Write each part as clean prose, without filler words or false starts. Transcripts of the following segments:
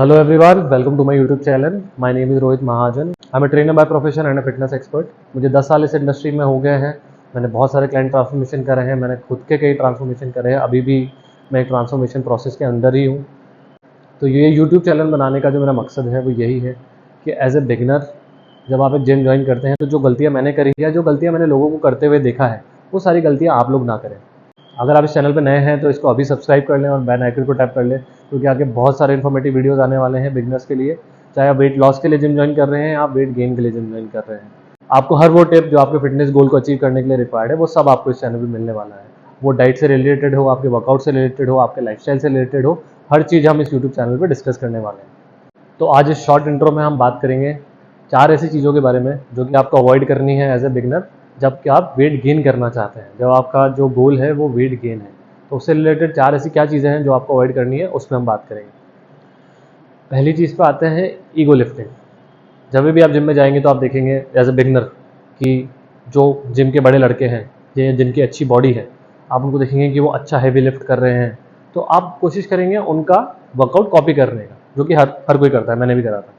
Hello everyone, welcome to my YouTube channel. My name is Rohit Mahajan. I'm a trainer by profession and a fitness expert. मुझे 10 साल इस industry में हो गए हैं. मैंने बहुत सारे क्लाइंट ट्रांसफॉर्मेशन करे हैं. मैंने खुद के कई ट्रांसफॉर्मेशन करे हैं. अभी भी मैं एक ट्रांसफॉर्मेशन प्रोसेस के अंदर ही हूँ. तो ये YouTube चैनल बनाने का जो मेरा मकसद है वो यही है कि एज ए बिगनर जब आप एक जिम ज्वाइन करते हैं तो जो गलतियाँ मैंने करी या जो गलतियाँ मैंने लोगों को करते हुए देखा है वो सारी गलतियाँ आप लोग ना करें. अगर आप इस चैनल पर नए हैं तो इसको अभी सब्सक्राइब कर लें और बेल आइकन को टैप कर लें, क्योंकि आगे बहुत सारे इन्फॉर्मेटिव वीडियोस आने वाले हैं बिगनर्स के लिए. चाहे आप वेट लॉस के लिए जिम ज्वाइन कर रहे हैं या आप वेट गेन के लिए जिम ज्वाइन कर रहे हैं, आपको हर वो टिप जो आपके फिटनेस गोल को अचीव करने के लिए रिक्वायर्ड है वो सब आपको इस चैनल पर मिलने वाला है. वो डाइट से रिलेटेड हो, आपके वर्कआउट से रिलेटेड हो, आपके लाइफस्टाइल से रिलेटेड हो, हर चीज़ हम इस यूट्यूब चैनल पर डिस्कस करने वाले हैं. तो आज इस शॉर्ट इंट्रो में हम बात करेंगे 4 ऐसी चीज़ों के बारे में जो कि आपको अवॉइड करनी है एज ए बिगनर जब कि आप वेट गेन करना चाहते हैं. जब आपका जो गोल है वो वेट गेन है तो उससे रिलेटेड 4 ऐसी क्या चीज़ें हैं जो आपको अवॉइड करनी है, उसमें हम बात करेंगे. पहली चीज़ पे आते हैं ईगो लिफ्टिंग. जब भी आप जिम में जाएंगे तो आप देखेंगे एज ए बिगनर कि जो जिम के बड़े लड़के हैं जिनकी अच्छी बॉडी है, आप उनको देखेंगे कि वो अच्छा हैवी लिफ्ट कर रहे हैं, तो आप कोशिश करेंगे उनका वर्कआउट कॉपी करने का, जो कि हर कोई करता है, मैंने भी करा था.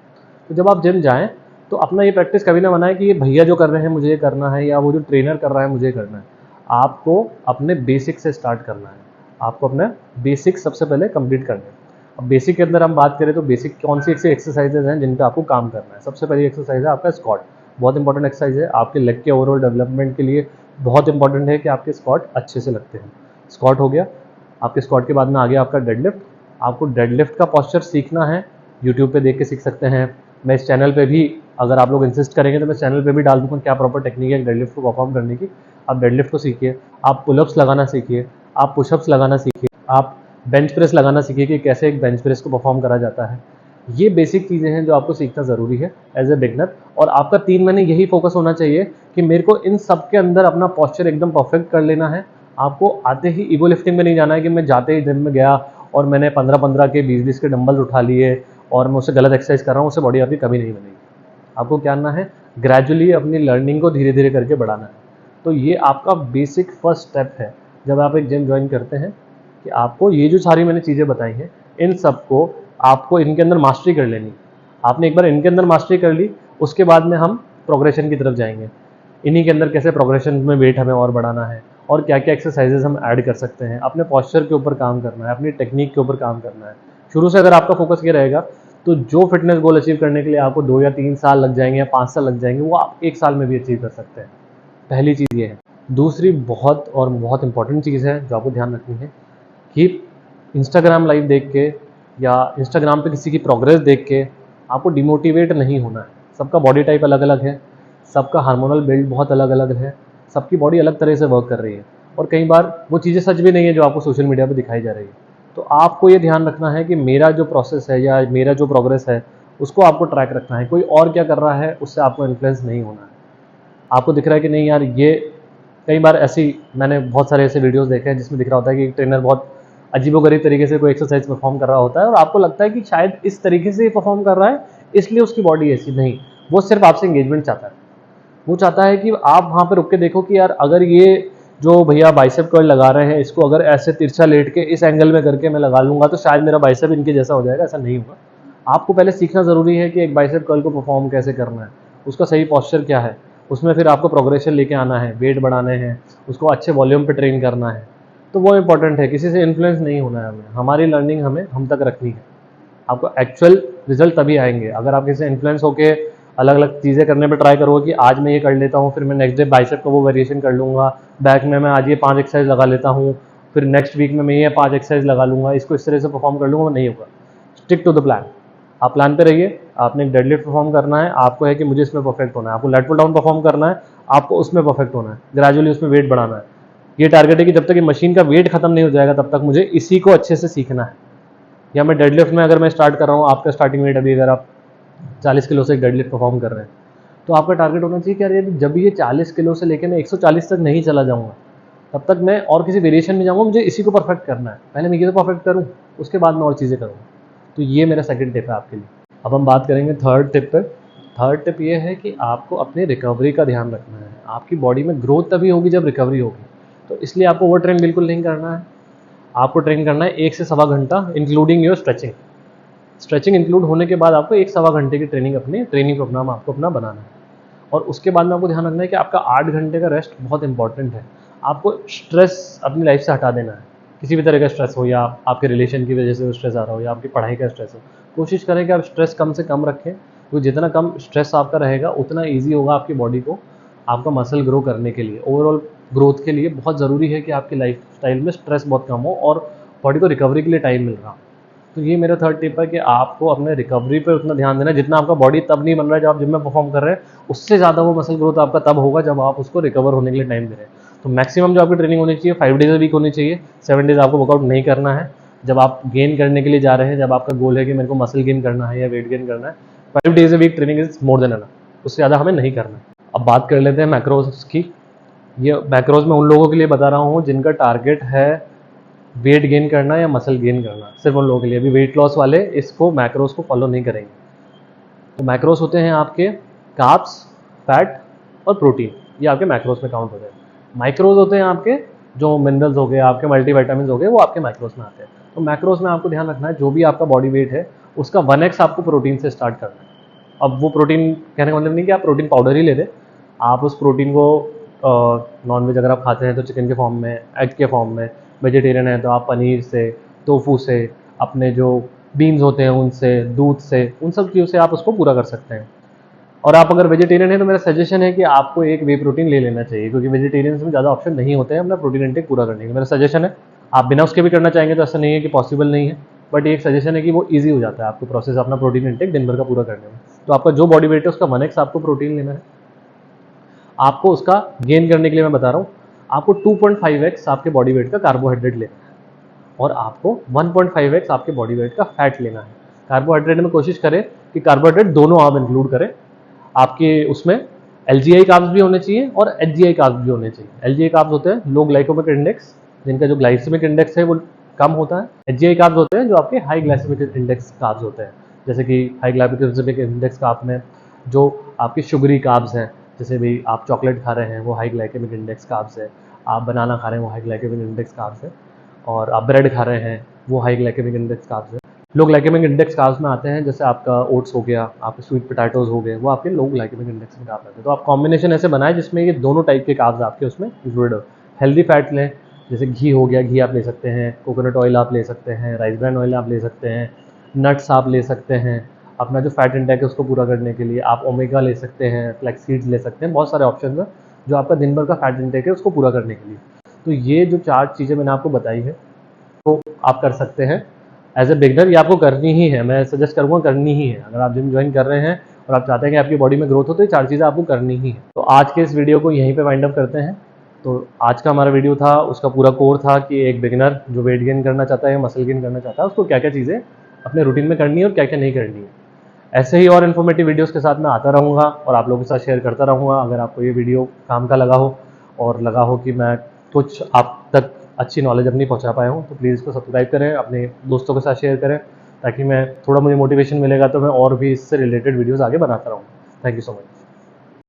तो जब आप जिम जाएँ तो अपना ये प्रैक्टिस कभी ना बनाएं कि ये भैया जो कर रहे हैं मुझे ये करना है या वो जो ट्रेनर कर रहा है मुझे करना है. आपको अपने बेसिक से स्टार्ट करना है. आपको अपने बेसिक सबसे पहले कंप्लीट करना है. अब बेसिक के अंदर हम बात करें तो बेसिक कौन सी एक्सरसाइजेज हैं जिन पे आपको काम करना है. सबसे पहली एक्सरसाइज है आपका स्क्वाट. बहुत इंपॉर्टेंट एक्सरसाइज है आपके लेग के ओवरऑल डेवलपमेंट के लिए. बहुत इंपॉर्टेंट है कि आपके स्क्वाट अच्छे से लगते हैं. स्क्वाट हो गया. आपके स्क्वाट के बाद में आ गया आपका डेडलिफ्ट. आपको डेडलिफ्ट का पॉस्चर सीखना है, यूट्यूब पे देख के सीख सकते हैं. मैं इस चैनल पे भी, अगर आप लोग इंसिस्ट करेंगे तो मैं चैनल पे भी डाल दूँगा क्या प्रॉपर टेक्निक है डेडलिफ्ट को परफॉर्म करने की. आप डेडलिफ्ट को सीखिए, आप पुलअप्स लगाना सीखिए, आप पुशअप्स लगाना सीखिए, आप बेंच प्रेस लगाना सीखिए कि कैसे एक बेंच प्रेस को परफॉर्म करा जाता है. ये बेसिक चीज़ें हैं जो आपको सीखना ज़रूरी है एज ए बिगनर. और आपका 3 महीने यही फोकस होना चाहिए कि मेरे को इन सब के अंदर अपना पॉस्चर एकदम परफेक्ट कर लेना है. आपको आते ही ईगो लिफ्टिंग में नहीं जाना है कि मैं जाते ही जिम में गया और मैंने 15-15 के 20-20 के डंबल उठा लिए और मैं उससे गलत एक्सरसाइज कर रहा हूँ, उससे बॉडी आपकी कभी नहीं बनेगी. आपको क्या करना है, ग्रेजुअली अपनी लर्निंग को धीरे धीरे करके बढ़ाना है. तो ये आपका बेसिक फर्स्ट स्टेप है जब आप एक जिम ज्वाइन करते हैं, कि आपको ये जो सारी मैंने चीज़ें बताई हैं इन सबको आपको इनके अंदर मास्टरी कर लेनी. आपने एक बार इनके अंदर मास्टरी कर ली, उसके बाद में हम प्रोग्रेशन की तरफ जाएंगे. इन्हीं के अंदर कैसे प्रोग्रेशन में वेट हमें और बढ़ाना है और क्या क्या एक्सरसाइजेज हम ऐड कर सकते हैं. अपने पॉस्चर के ऊपर काम करना है, अपनी टेक्निक के ऊपर काम करना है. शुरू से अगर आपका फोकस ये रहेगा तो जो फिटनेस गोल अचीव करने के लिए आपको 2 या 3 साल लग जाएंगे या 5 साल लग जाएंगे, वो आप 1 साल में भी अचीव कर सकते हैं. पहली चीज़ ये है. दूसरी बहुत इंपॉर्टेंट चीज़ है जो आपको ध्यान रखनी है कि इंस्टाग्राम लाइव देख के या इंस्टाग्राम पे किसी की प्रोग्रेस देख के आपको डिमोटिवेट नहीं होना है. सबका बॉडी टाइप अलग अलग है, सबका हार्मोनल बिल्ड बहुत अलग अलग है, सबकी बॉडी अलग तरह से वर्क कर रही है और कई बार वो चीज़ें सच भी नहीं है जो आपको सोशल मीडिया पे दिखाई जा रही है. तो आपको ये ध्यान रखना है कि मेरा जो प्रोसेस है या मेरा जो प्रोग्रेस है उसको आपको ट्रैक रखना है. कोई और क्या कर रहा है उससे आपको इन्फ्लुएंस नहीं होना है. आपको दिख रहा है कि नहीं यार, ये कई बार ऐसी मैंने बहुत सारे ऐसे वीडियोस देखे हैं जिसमें दिख रहा होता है कि एक ट्रेनर बहुत अजीबोगरीब तरीके से कोई एक्सरसाइज परफॉर्म कर रहा होता है और आपको लगता है कि शायद इस तरीके से परफॉर्म कर रहा है इसलिए उसकी बॉडी ऐसी. नहीं, वो सिर्फ आपसे एंगेजमेंट चाहता है. वो चाहता है कि आप वहाँ पे रुक के देखो कि यार अगर ये जो भैया बाइसेप कर्ल लगा रहे हैं इसको अगर ऐसे तिरछा लेट के इस एंगल में करके मैं लगा लूँगा तो शायद मेरा बाइसेप इनके जैसा हो जाएगा. ऐसा नहीं होगा. आपको पहले सीखना ज़रूरी है कि एक बाइसेप कर्ल को परफॉर्म कैसे करना है, उसका सही पॉस्चर क्या है. उसमें फिर आपको प्रोग्रेशन लेके आना है, वेट बढ़ाने हैं, उसको अच्छे वॉल्यूम पे ट्रेन करना है. तो वो इंपॉर्टेंट है. किसी से इन्फ्लुएंस नहीं होना है हमें. हमारी लर्निंग हमें हम तक रखनी है. आपको एक्चुअल रिजल्ट तभी आएंगे अगर आप किसी से इन्फ्लुएंस होकर अलग अलग चीज़ें करने पे ट्राई करोगे कि आज मैं ये कर लेता हूँ, फिर मैं नेक्स्ट डे बाइसेप का वो वेरिएशन कर लूँगा, बैक में मैं आज ये 5 एक्सरसाइज लगा लेता हूँ, फिर नेक्स्ट वीक में मैं ये 5 एक्सरसाइज लगा लूँगा, इसको इस तरह से परफॉर्म कर लूँगा. वो नहीं होगा. Stick to the plan. आप प्लान पे रहिए. आपने एक डेडलिफ्ट परफॉर्म करना है, आपको है कि मुझे इसमें परफेक्ट होना है. आपको लेट पुल डाउन परफॉर्म करना है, आपको उसमें परफेक्ट होना है. ग्रेजुअली उसमें वेट बढ़ाना है. ये टारगेट है कि जब तक ये मशीन का वेट खत्म नहीं हो जाएगा तब तक मुझे इसी को अच्छे से सीखना है. या मैं डेडलिफ्ट में अगर मैं स्टार्ट कर रहा हूँ, आपका स्टार्टिंग वेट अभी अगर आप 40 किलो से एक डेडलिफ्ट परफॉर्म कर रहे हैं तो आपका टारगेट होना चाहिए कि यार जब ये 40 किलो से लेकर मैं 140 तक नहीं चला जाऊँगा तब तक मैं और किसी वेरिएशन में जाऊँगा. मुझे इसी को परफेक्ट करना है. पहले मैं ये तो परफेक्ट करूँ, उसके बाद मैं और चीज़ें करूँगा. तो ये मेरा सेकंड टिप है आपके लिए. अब हम बात करेंगे थर्ड टिप पे. थर्ड टिप ये है कि आपको अपनी रिकवरी का ध्यान रखना है. आपकी बॉडी में ग्रोथ तभी होगी जब रिकवरी होगी. तो इसलिए आपको वो ट्रेन बिल्कुल नहीं करना है. आपको ट्रेन करना है 1 से सवा घंटा including your stretching. Stretching include होने के बाद आपको 1-1.25 घंटे की ट्रेनिंग प्रोग्राम आपको अपना बनाना है। और उसके बाद में आपको ध्यान रखना है कि आपका 8 घंटे का रेस्ट बहुत इंपॉर्टेंट है। आपको स्ट्रेस अपनी लाइफ से हटा देना है। किसी भी तरह का स्ट्रेस हो, या आपके रिलेशन की वजह से स्ट्रेस आ रहा हो, या आपकी पढ़ाई का स्ट्रेस हो, कोशिश करें कि आप स्ट्रेस कम से कम रखें, क्योंकि जितना कम स्ट्रेस आपका रहेगा उतना ईजी होगा आपकी बॉडी को आपका मसल ग्रो करने के लिए। ओवरऑल ग्रोथ के लिए बहुत ज़रूरी है कि आपकी लाइफ स्टाइल में स्ट्रेस बहुत कम हो और बॉडी को रिकवरी के लिए टाइम मिल रहा। तो ये मेरा थर्ड टिप है कि आपको अपने रिकवरी पे उतना ध्यान देना है। जितना आपका बॉडी तब नहीं बन रहा है जब आप जिम में परफॉर्म कर रहे हैं, उससे ज़्यादा वो मसल ग्रोथ आपका तब होगा जब आप उसको रिकवर होने के लिए टाइम दे रहे हैं। तो मैक्सिमम जो आपकी ट्रेनिंग होनी चाहिए 5 डेज अ वीक होनी चाहिए। 7 डेज आपको वर्कआउट नहीं करना है। जब आप गेन करने के लिए जा रहे हैं, जब आपका गोल है कि मेरे को मसल गेन करना है या वेट गेन करना है, 5 days a week training is more than enough, उससे ज़्यादा हमें नहीं करना है। अब बात कर लेते हैं मैक्रोज की। ये मैक्रोज मैं उन लोगों के लिए बता रहा हूँ जिनका टारगेट है वेट गेन करना या मसल गेन करना, सिर्फ उन लोगों के लिए। अभी वेट लॉस वाले इसको मैक्रोज को फॉलो नहीं करेंगे। तो मैक्रोज होते हैं आपके कार्ब्स, फैट और प्रोटीन, ये आपके मैक्रोज में काउंट होते हैं। माइक्रोज होते हैं आपके जो मिनरल्स हो गए, आपके मल्टीविटामिन हो गए, वो आपके मैक्रोज में आते हैं। तो मैक्रोज में आपको ध्यान रखना है जो भी आपका बॉडी वेट है उसका 1x आपको प्रोटीन से स्टार्ट करना है। अब वो प्रोटीन कहने का मतलब नहीं कि आप प्रोटीन पाउडर ही ले लें। आप उस प्रोटीन को नॉनवेज अगर आप खाते हैं तो चिकन के फॉर्म में, एग के फॉर्म में, वेजिटेरियन है तो आप पनीर से, टोफू से, अपने जो बीन्स होते हैं उनसे, दूध से, उन सब चीज़ों से आप उसको पूरा कर सकते हैं। और आप अगर वेजिटेरियन है तो मेरा सजेशन है कि आपको एक वे प्रोटीन ले लेना चाहिए, क्योंकि वेजिटेरियन में ज़्यादा ऑप्शन नहीं होते हैं अपना प्रोटीन इंटेक पूरा करने का। मेरा सजेशन है, आप बिना उसके भी करना चाहेंगे तो ऐसा नहीं है कि पॉसिबल नहीं है, बट एक सजेशन है कि वो ईजी हो जाता है आपको प्रोसेस अपना प्रोटीन इंटेक दिन भर का पूरा करने में। तो आपका जो बॉडी वेट है उसका 1x आपको प्रोटीन लेना है। आपको उसका गेन करने के लिए मैं बता रहा हूँ, आपको 2.5x आपके बॉडी वेट का कार्बोहाइड्रेट लेना है और आपको 1.5x आपके बॉडी वेट का फैट लेना है। कार्बोहाइड्रेट में कोशिश करें कि कार्बोहाइड्रेट दोनों आप इंक्लूड करें। आपके उसमें LGI कार्ब्स भी होने चाहिए और HGI कार्ब्स भी होने चाहिए। LGI कार्ब्स होते हैं लो ग्लाइकोमिक इंडेक्स, जिनका जो ग्लाइसेमिक इंडेक्स है वो कम होता है। HGI कार्ब्स होते हैं जो आपके हाई ग्लाइसेमिक इंडेक्स कार्ब्स होते हैं, जैसे कि हाई ग्लाइसेमिक इंडेक्स कार्ब में जो आपके शुगरी कार्ब्स हैं, जैसे भी आप चॉकलेट खा रहे हैं वो हाई ग्लाइकेमिक इंडेक्स कार्ब्स है, आप बनाना खा रहे हैं वो हाई ग्लाइकेमिक इंडेक्स कार्ब्स है, और आप ब्रेड खा रहे हैं वो हाई ग्लाइकेमिक इंडेक्स कार्ब्स है। लो ग्लाइकेमिक इंडेक्स कार्ब्स में आते हैं जैसे आपका ओट्स हो गया, आपके स्वीट पोटैटोज हो गए, वो आपके लो ग्लाइकेमिक इंडेक्स में कार्ब्स आते हैं। तो आप कॉम्बिनेशन ऐसे बनाए जिसमें ये दोनों टाइप के कार्ब्स आपके उसमें इंक्लूडेड हो। हेल्दी फैट लें, जैसे घी हो गया, घी आप ले सकते हैं, कोकोनट ऑयल आप ले सकते हैं, राइस ब्रान ऑयल आप ले सकते हैं, नट्स आप ले सकते हैं। अपना जो फैट इंटेक है उसको पूरा करने के लिए आप ओमेगा ले सकते हैं, फ्लैक्स सीड्स ले सकते हैं। बहुत सारे ऑप्शन हैं जो आपका दिन भर का फैट इंटेक है उसको पूरा करने के लिए। तो ये जो 4 चीज़ें मैंने आपको बताई है तो आप कर सकते हैं एज ए बिगनर। ये आपको करनी ही है, मैं सजेस्ट करूँगा करनी ही है। अगर आप जिम ज्वाइन कर रहे हैं और आप चाहते हैं कि आपकी बॉडी में ग्रोथ हो तो ये 4 चीज़ें आपको करनी ही है। तो आज के इस वीडियो को यहीं पे वाइंड अप करते हैं। तो आज का हमारा वीडियो था, उसका पूरा कोर था कि एक बिगनर जो वेट गेन करना चाहता है या मसल गेन करना चाहता है उसको क्या क्या चीज़ें अपने रूटीन में करनी है और क्या क्या नहीं करनी है। ऐसे ही और इन्फॉर्मेटिव वीडियोस के साथ मैं आता रहूँगा और आप लोगों के साथ शेयर करता रहूँगा। अगर आपको ये वीडियो काम का लगा हो और लगा हो कि मैं कुछ आप तक अच्छी नॉलेज अपनी पहुँचा पाया हूँ तो प्लीज़ इसको सब्सक्राइब करें, अपने दोस्तों के साथ शेयर करें, ताकि मैं थोड़ा मुझे मोटिवेशन मिलेगा तो मैं और भी इससे रिलेटेड वीडियोज़ आगे बनाता रहूँगा। Thank you so much.